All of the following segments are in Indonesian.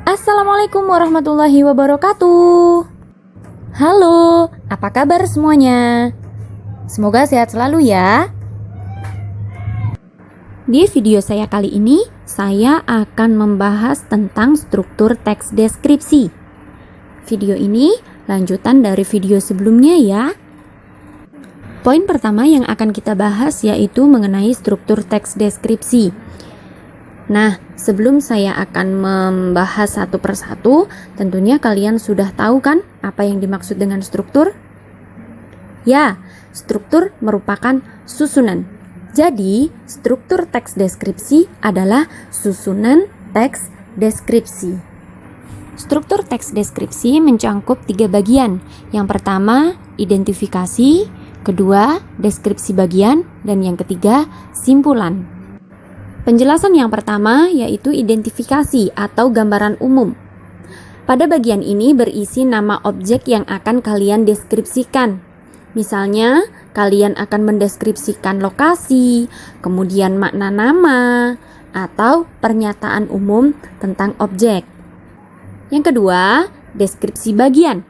Assalamualaikum warahmatullahi wabarakatuh. Halo, apa kabar semuanya? Semoga sehat selalu ya. Di video saya kali ini, saya akan membahas tentang struktur teks deskripsi. Video ini lanjutan dari video sebelumnya ya. Poin pertama yang akan kita bahas yaitu mengenai struktur teks deskripsi. Nah, sebelum saya akan membahas satu persatu, tentunya kalian sudah tahu kan apa yang dimaksud dengan struktur? Ya, struktur merupakan susunan. Jadi, struktur teks deskripsi adalah susunan teks deskripsi. Struktur teks deskripsi mencangkup 3 bagian. Yang pertama, identifikasi, kedua, deskripsi bagian, dan yang ketiga, simpulan. Penjelasan yang pertama yaitu identifikasi atau gambaran umum. Pada bagian ini berisi nama objek yang akan kalian deskripsikan. Misalnya, kalian akan mendeskripsikan lokasi, kemudian makna nama, atau pernyataan umum tentang objek. Yang kedua, deskripsi bagian.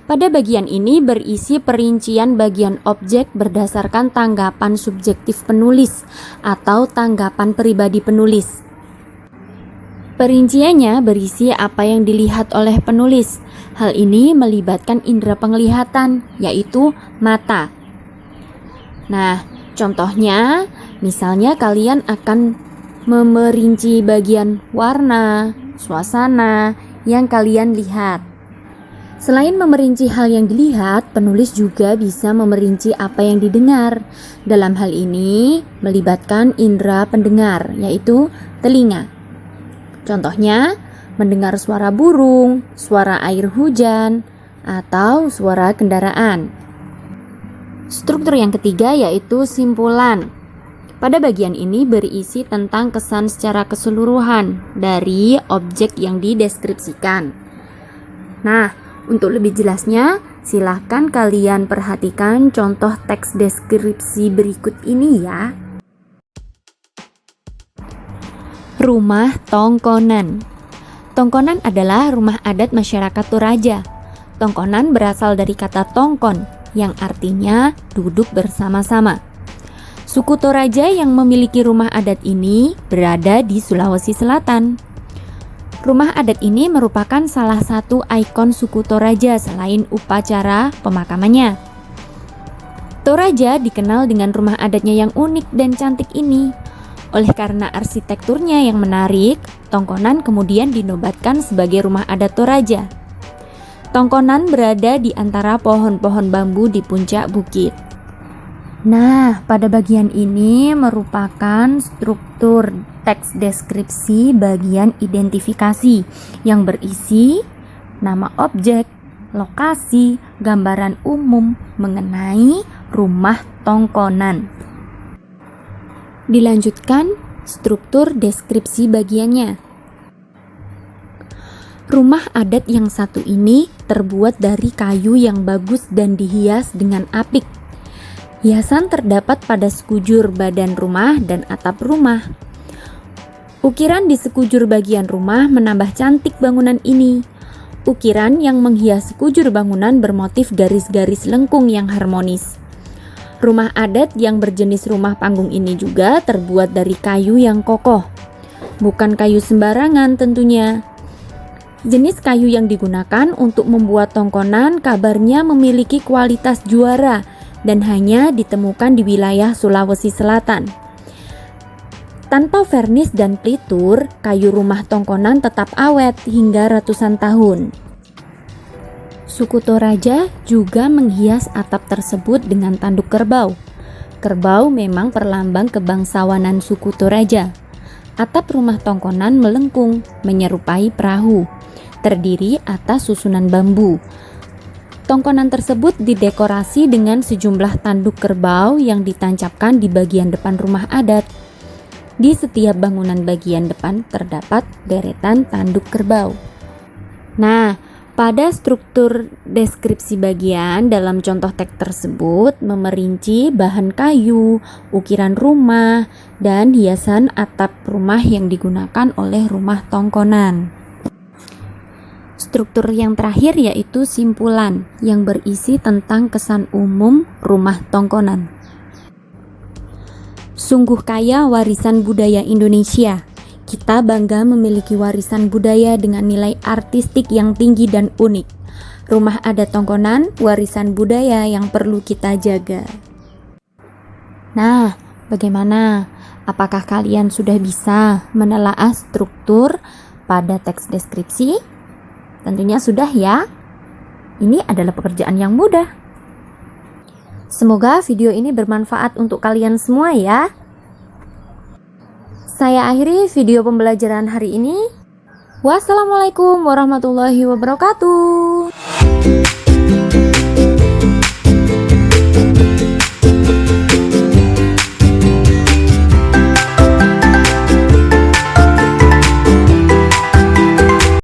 Pada bagian ini berisi perincian bagian objek berdasarkan tanggapan subjektif penulis atau tanggapan pribadi penulis. Perinciannya berisi apa yang dilihat oleh penulis. Hal ini melibatkan indera penglihatan, yaitu mata. Nah, contohnya, misalnya kalian akan memerinci bagian warna, suasana yang kalian lihat. Selain memerinci hal yang dilihat, penulis juga bisa memerinci apa yang didengar. Dalam hal ini, melibatkan indera pendengar, yaitu telinga. Contohnya, mendengar suara burung, suara air hujan, atau suara kendaraan. Struktur yang ketiga yaitu simpulan. Pada bagian ini berisi tentang kesan secara keseluruhan dari objek yang dideskripsikan. Nah, untuk lebih jelasnya, silahkan kalian perhatikan contoh teks deskripsi berikut ini ya. Rumah Tongkonan. Tongkonan adalah rumah adat masyarakat Toraja. Tongkonan berasal dari kata tongkon, yang artinya duduk bersama-sama. Suku Toraja yang memiliki rumah adat ini berada di Sulawesi Selatan. Rumah adat ini merupakan salah satu ikon suku Toraja selain upacara pemakamannya. Toraja dikenal dengan rumah adatnya yang unik dan cantik ini. Oleh karena arsitekturnya yang menarik, Tongkonan kemudian dinobatkan sebagai rumah adat Toraja. Tongkonan berada di antara pohon-pohon bambu di puncak bukit. Nah, pada bagian ini merupakan struktur teks deskripsi bagian identifikasi yang berisi nama objek, lokasi, gambaran umum mengenai rumah Tongkonan. Dilanjutkan struktur deskripsi bagiannya. Rumah adat yang satu ini terbuat dari kayu yang bagus dan dihias dengan apik. Hiasan terdapat pada sekujur badan rumah dan atap rumah. Ukiran di sekujur bagian rumah menambah cantik bangunan ini. Ukiran yang menghias sekujur bangunan bermotif garis-garis lengkung yang harmonis. Rumah adat yang berjenis rumah panggung ini juga terbuat dari kayu yang kokoh. Bukan kayu sembarangan tentunya. Jenis kayu yang digunakan untuk membuat tongkonan kabarnya memiliki kualitas juara dan hanya ditemukan di wilayah Sulawesi Selatan. Tanpa vernis dan plitur, kayu rumah Tongkonan tetap awet hingga ratusan tahun. Suku Toraja juga menghias atap tersebut dengan tanduk kerbau. Kerbau memang perlambang kebangsawanan suku Toraja. Atap rumah Tongkonan melengkung, menyerupai perahu, terdiri atas susunan bambu. Tongkonan tersebut didekorasi dengan sejumlah tanduk kerbau yang ditancapkan di bagian depan rumah adat. Di setiap bangunan bagian depan terdapat deretan tanduk kerbau. Nah, pada struktur deskripsi bagian dalam contoh teks tersebut memerinci bahan kayu, ukiran rumah, dan hiasan atap rumah yang digunakan oleh rumah Tongkonan. Struktur yang terakhir yaitu simpulan yang berisi tentang kesan umum rumah tongkonan. Sungguh kaya warisan budaya Indonesia. Kita bangga memiliki warisan budaya dengan nilai artistik yang tinggi dan unik. Rumah adat tongkonan, warisan budaya yang perlu kita jaga. Nah, bagaimana? Apakah kalian sudah bisa menelaah struktur pada teks deskripsi? Tentunya sudah ya. Ini adalah pekerjaan yang mudah. Semoga video ini bermanfaat untuk kalian semua ya. Saya akhiri video pembelajaran hari ini. Wassalamualaikum warahmatullahi wabarakatuh.